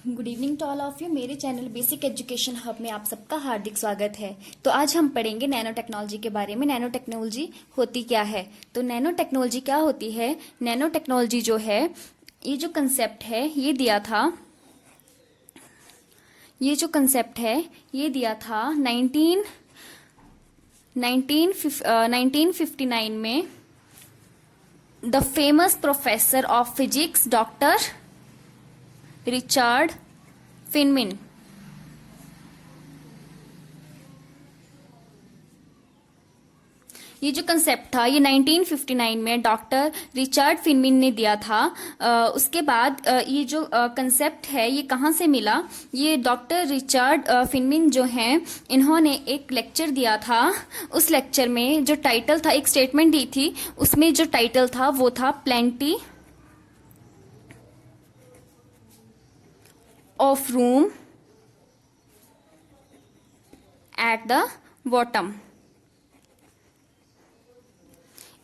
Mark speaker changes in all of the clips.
Speaker 1: Good evening to all of you. मेरे channel basic education hub में आप सबका हार्दिक स्वागत है। तो आज हम पढ़ेंगे नैनो टेक्नोलॉजी के बारे में। नैनो टेक्नोलॉजी होती क्या है? तो नैनो टेक्नोलॉजी क्या होती है? नैनो टेक्नोलॉजी जो है, ये जो कंसेप्ट है ये दिया था, ये जो कंसेप्ट है ये दिया था 1959 में the famous professor of physics doctor Richard फिनमिन। ये जो कंसेप्ट था ये 1959 में डॉक्टर रिचर्ड फिनमिन ने दिया था। उसके बाद ये जो कंसेप्ट है ये कहाँ से मिला? ये डॉक्टर रिचर्ड फिनमिन जो हैं, इन्होंने एक लेक्चर दिया था। उस लेक्चर में जो टाइटल था, एक स्टेटमेंट दी थी, उसमें जो टाइटल था वो था plenty of room at the bottom.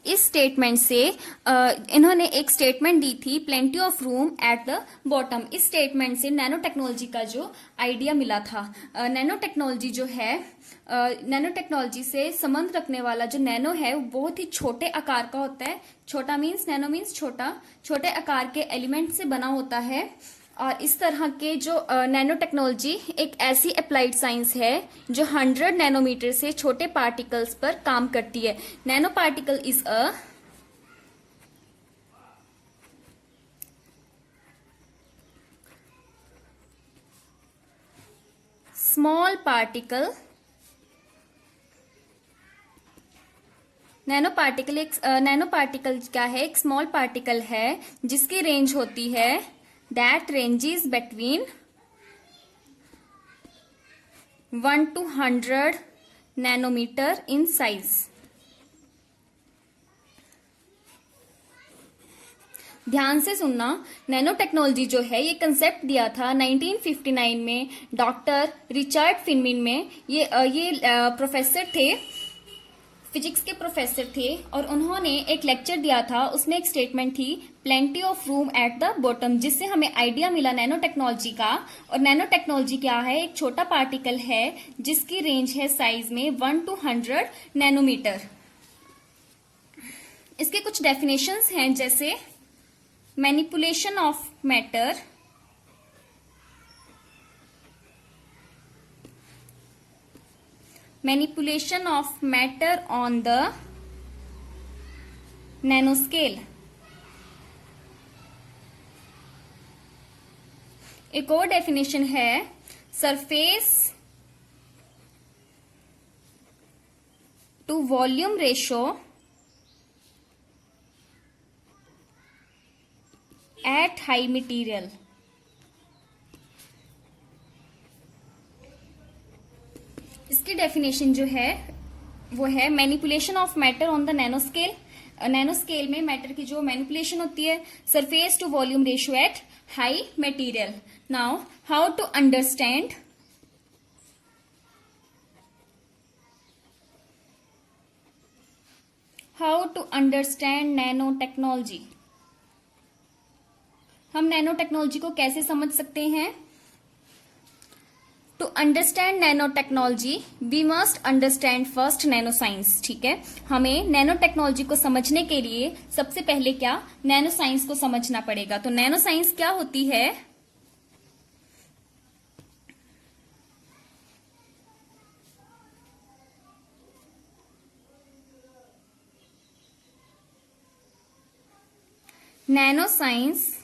Speaker 1: इस स्टेटमेंट से इन्होंने एक स्टेटमेंट दी थी, plenty of room at the bottom. इस स्टेटमेंट से नैनो टेक्नोलॉजी का जो आइडिया मिला था। नैनो टेक्नोलॉजी जो है, नैनो टेक्नोलॉजी से संबंध रखने वाला जो नैनो है वो बहुत ही छोटे आकार का होता है। छोटा मीन्स, नैनो मीन्स छोटा, छोटे आकार के एलिमेंट से बना होता है। और इस तरह के जो नैनो टेक्नोलॉजी एक ऐसी अप्लाइड साइंस है जो 100 नैनोमीटर से छोटे पार्टिकल्स पर काम करती है। Nano particle is a small particle. Nano particle क्या है? एक स्मॉल पार्टिकल है जिसकी रेंज होती है that ranges between 1 to 100 nanometer in size। ध्यान से सुनना, नैनो टेक्नोलॉजी जो है ये कंसेप्ट दिया था 1959 में डॉक्टर रिचर्ड फिनमिन में। ये प्रोफेसर थे, फिजिक्स के प्रोफेसर थे, और उन्होंने एक लेक्चर दिया था। उसमें एक स्टेटमेंट थी plenty of room at the bottom, जिससे हमें आइडिया मिला नैनो टेक्नोलॉजी का। और नैनो टेक्नोलॉजी क्या है? एक छोटा पार्टिकल है जिसकी रेंज है साइज में 1 to 100 नैनोमीटर। इसके कुछ डेफिनेशंस हैं, जैसे manipulation of matter, manipulation of matter on the nanoscale। एक और डेफिनेशन है surface to volume ratio at high material. इसकी डेफिनेशन जो है वो है manipulation of matter on the nanoscale. Nanoscale में मैटर की जो मैनिपुलेशन होती है, surface to volume ratio at high material. Now how to understand nano technology. हम नैनो टेक्नोलॉजी को कैसे समझ सकते हैं? To understand nano technology we must understand first nano science. ठीक है, हमें नैनो टेक्नोलॉजी को समझने के लिए सबसे पहले क्या? नैनो साइंस को समझना पड़ेगा। तो नैनो साइंस क्या होती है? Nano science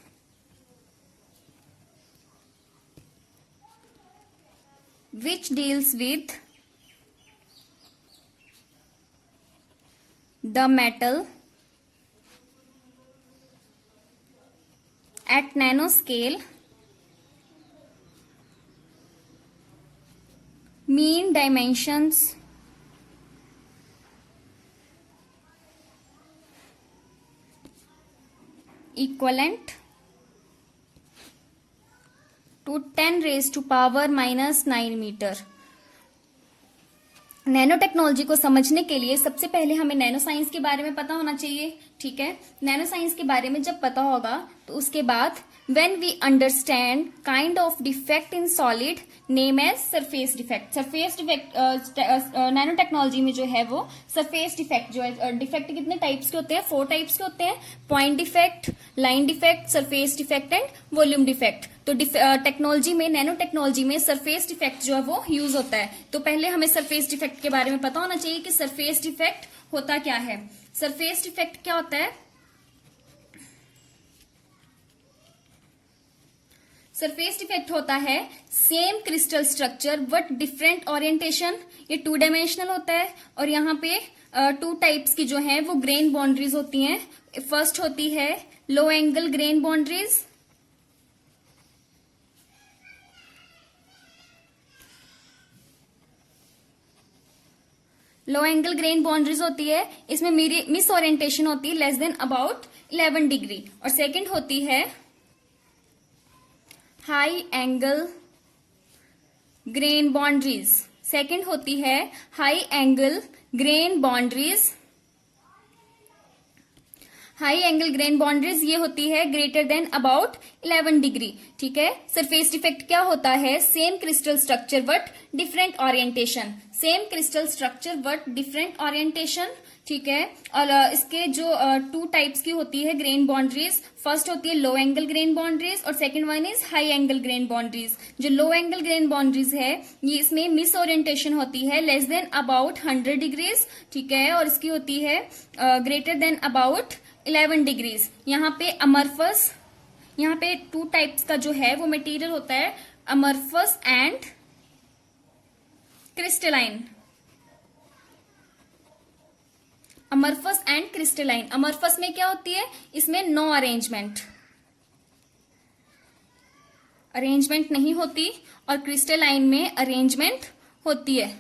Speaker 1: which deals with the metal at nanoscale, mean dimensions equivalent to 10 raised to power -9 metre. Nano technology को समझने के लिए सबसे पहले हमें नैनो साइंस के बारे में पता होना चाहिए। ठीक है, नैनो साइंस के बारे में जब पता होगा तो उसके बाद when we understand kind of defect in solid name as surface defect. surface defect nano technology में जो है वो सरफेस डिफेक्ट जो है, डिफेक्ट कितने टाइप्स के होते हैं, 4 टाइप्स के होते हैं, point defect, line defect, surface defect and volume defect. तो टेक्नोलॉजी में, नैनो टेक्नोलॉजी में सरफेस डिफेक्ट जो है वो यूज होता है. तो पहले हमें सरफेस डिफेक्ट के बारे में पता होना चाहिए कि सरफेस डिफेक्ट होता क्या है. सरफेस डिफेक्ट क्या होता है? सरफेस डिफेक्ट होता है same crystal structure but different orientation. ये 2 डायमेंशनल होता है और यहाँ पे 2 टाइप्स की जो है वो ग्रेन बाउंड्रीज होती हैं. फर्स्ट होती है लो एंगल ग्रेन बाउंड्रीज. लो एंगल ग्रेन बाउंड्रीज होती है, इसमें मिस ओरिएंटेशन होती है लेस देन अबाउट 11 डिग्री. और सेकंड होती है high angle grain boundaries. Second होती है high angle grain boundaries. High angle grain boundaries ये होती है ग्रेटर देन अबाउट 11 डिग्री. ठीक है. सरफेस डिफेक्ट क्या होता है? Same crystal structure but different orientation. Same crystal structure but different orientation. ठीक है. और इसके जो 2 टाइप्स की होती है ग्रेन बाउंड्रीज. फर्स्ट होती है लो एंगल ग्रेन बाउंड्रीज और second one is high angle grain boundaries. जो लो एंगल ग्रेन बाउंड्रीज है ये इसमें मिस ओरिएंटेशन होती है लेस देन अबाउट 100 डिग्रीज. ठीक है. और इसकी होती है ग्रेटर देन अबाउट 11 डिग्रीज. यहाँ पे अमरफस, यहाँ पे 2 टाइप्स का जो है वो मटेरियल होता है, amorphous and crystalline. Amorphous and crystalline. Amorphous में क्या होती है? इसमें नो अरेंजमेंट नहीं होती और क्रिस्टलाइन में अरेंजमेंट होती है.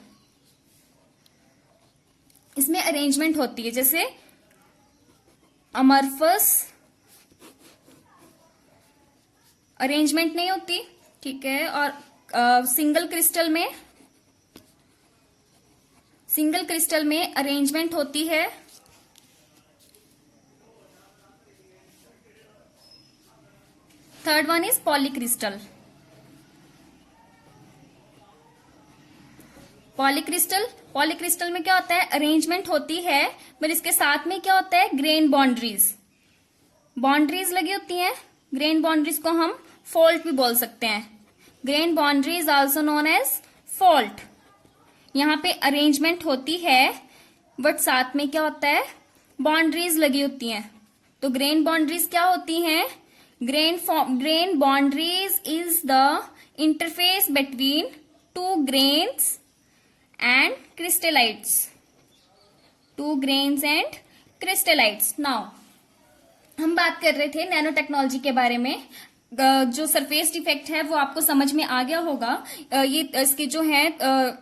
Speaker 1: इसमें अरेंजमेंट होती है. जैसे अमरफस अरेंजमेंट नहीं होती. ठीक है. और सिंगल क्रिस्टल में अरेंजमेंट होती है. Third one is polycrystal. Polycrystal में क्या होता है? अरेंजमेंट होती है पर इसके साथ में क्या होता है? ग्रेन बाउंड्रीज लगी होती हैं. ग्रेन बाउंड्रीज को हम फॉल्ट भी बोल सकते हैं. Grain boundary is also known as fault. यहाँ पे अरेंजमेंट होती है बट साथ में क्या होता है? बाउंड्रीज लगी होती हैं. तो ग्रेन बाउंड्रीज क्या होती हैं? Grain boundaries is the interface between 2 grains and crystallites. 2 grains and crystallites. Now हम बात कर रहे थे नैनो टेक्नोलॉजी के बारे में. जो सरफेस डिफेक्ट है वो आपको समझ में आ गया होगा. ये इसके जो है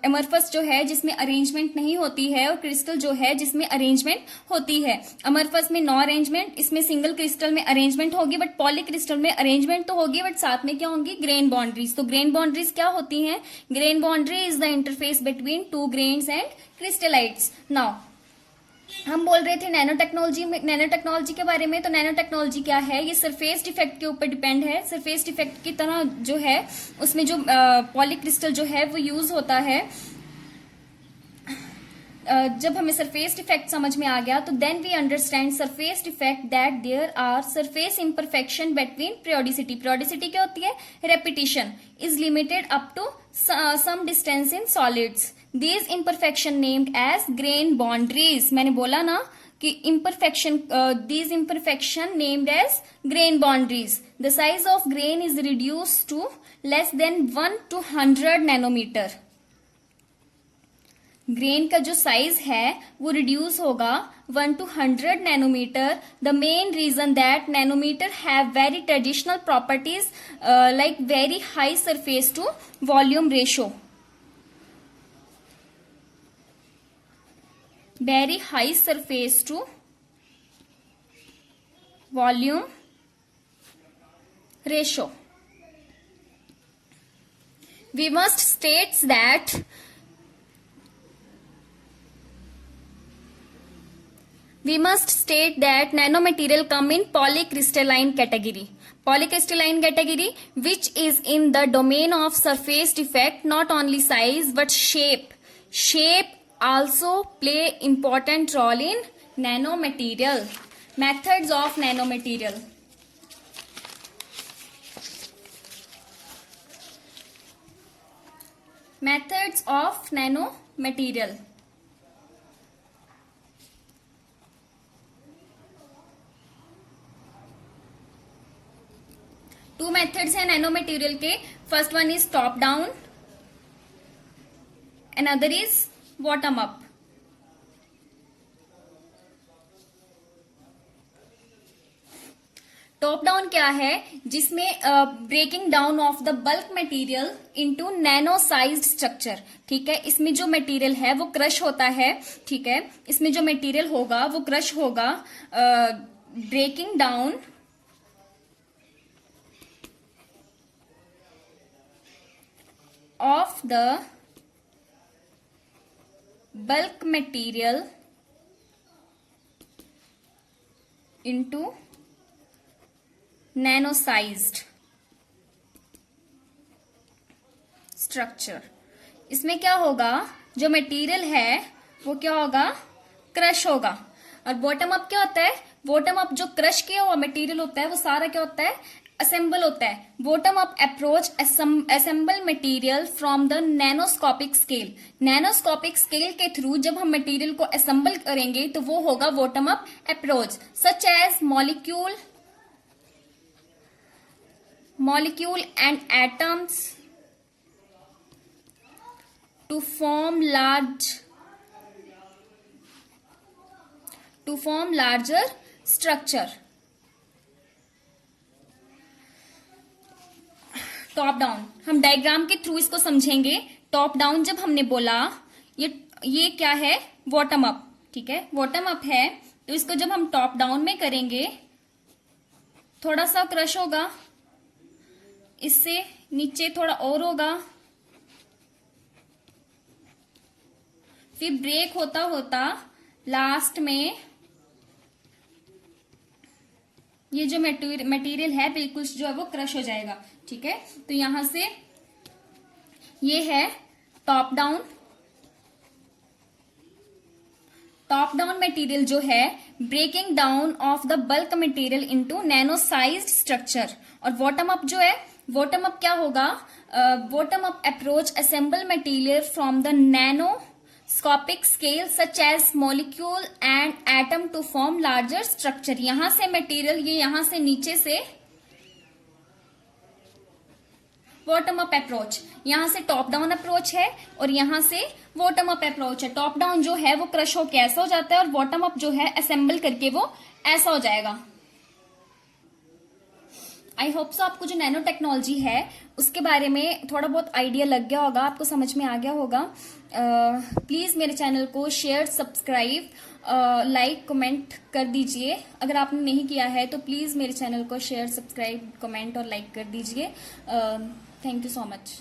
Speaker 1: अमरफस जो है जिसमें अरेंजमेंट नहीं होती है और क्रिस्टल जो है जिसमें अरेंजमेंट होती है. अमरफस में नो अरेंजमेंट, इसमें सिंगल क्रिस्टल में अरेंजमेंट होगी बट पॉली क्रिस्टल में अरेंजमेंट तो होगी बट साथ में क्या होंगी? Grain boundaries. तो ग्रेन बाउंड्रीज क्या होती हैं? Grain boundary is the interface between 2 grains and crystallites. Now हम बोल रहे थे नैनो टेक्नोलॉजी के बारे में. तो नैनो टेक्नोलॉजी क्या है? ये सरफेस डिफेक्ट के ऊपर डिपेंड है. सरफेस डिफेक्ट की तरह जो है उसमें जो पॉलीक्रिस्टल जो है वो यूज होता है. जब हमें सरफेस डिफेक्ट समझ में आ गया तो then we understand surface defect that there are surface imperfection between periodicity. periodicity क्या होती है? repetition is limited up to some distance in solids. These imperfection named as grain boundaries. मैंने बोला ना कि these imperfection named as grain boundaries. The size of grain is reduced to less than 1 to 100 nanometer. Grain का जो size है वो reduce होगा 1 to 100 nanometre. The main reason that nanometre have very traditional properties like very high surface to volume ratio. Very high surface to volume ratio. We must state that We must state that nanomaterial come in polycrystalline category. Polycrystalline category, which is in the domain of surface defect, not only size but shape. Shape also play important role in nanomaterial. Methods of nanomaterial. Methods of nanomaterial. Two methods है nano material के. First one is top down, another is bottom up. Top down क्या है? जिसमें breaking down of the bulk material into nano sized structure. ठीक है, इसमें जो material है वो क्रश होता है. ठीक है, इसमें जो मटेरियल होगा वो क्रश होगा. Breaking down of the bulk material into nano sized structure. इसमें क्या होगा? जो मटेरियल है वो क्या होगा? क्रश होगा. और बॉटम अप क्या होता है? बॉटम अप जो क्रश किया हुआ मटेरियल होता है वो सारा क्या होता है? असेंबल होता है. Bottom up approach assemble material from the nanoscopic scale. Nanoscopic scale के थ्रू जब हम मटेरियल को असेंबल करेंगे तो वो होगा bottom up approach. Such as molecule and atoms to form larger structure. Top down हम डायग्राम के थ्रू इसको समझेंगे. टॉप डाउन जब हमने बोला, ये क्या है? Bottom up. ठीक है, बॉटम अप है तो इसको जब हम टॉप डाउन में करेंगे थोड़ा सा क्रश होगा, इससे नीचे थोड़ा और होगा, फिर ब्रेक होता होता लास्ट में ये जो मटेरियल है बिल्कुल जो है वो क्रश हो जाएगा. ठीक है, तो यहां से ये है top down. Top down material जो है breaking down of the bulk material into nano sized structure. और बॉटम अप जो है, बॉटम अप क्या होगा? Bottom up approach assemble material from the nanoscopic scale such as molecule and atom to form larger structure. यहां से material, ये यहां से नीचे से बॉटम अप अप्रोच, यहां से टॉप डाउन अप्रोच है और यहां से बॉटम अप अप्रोच है. टॉप डाउन जो है वो क्रश होके ऐसा हो जाता है और बॉटम अप जो है असेंबल करके वो ऐसा हो जाएगा. आई होप सो आपको जो नैनो टेक्नोलॉजी है उसके बारे में थोड़ा बहुत आइडिया लग गया होगा, आपको समझ में आ गया होगा. प्लीज मेरे चैनल को शेयर, सब्सक्राइब, लाइक, कमेंट कर दीजिए. अगर आपने नहीं किया है तो प्लीज मेरे चैनल को शेयर, सब्सक्राइब, कमेंट और लाइक कर दीजिए. Thank you so much.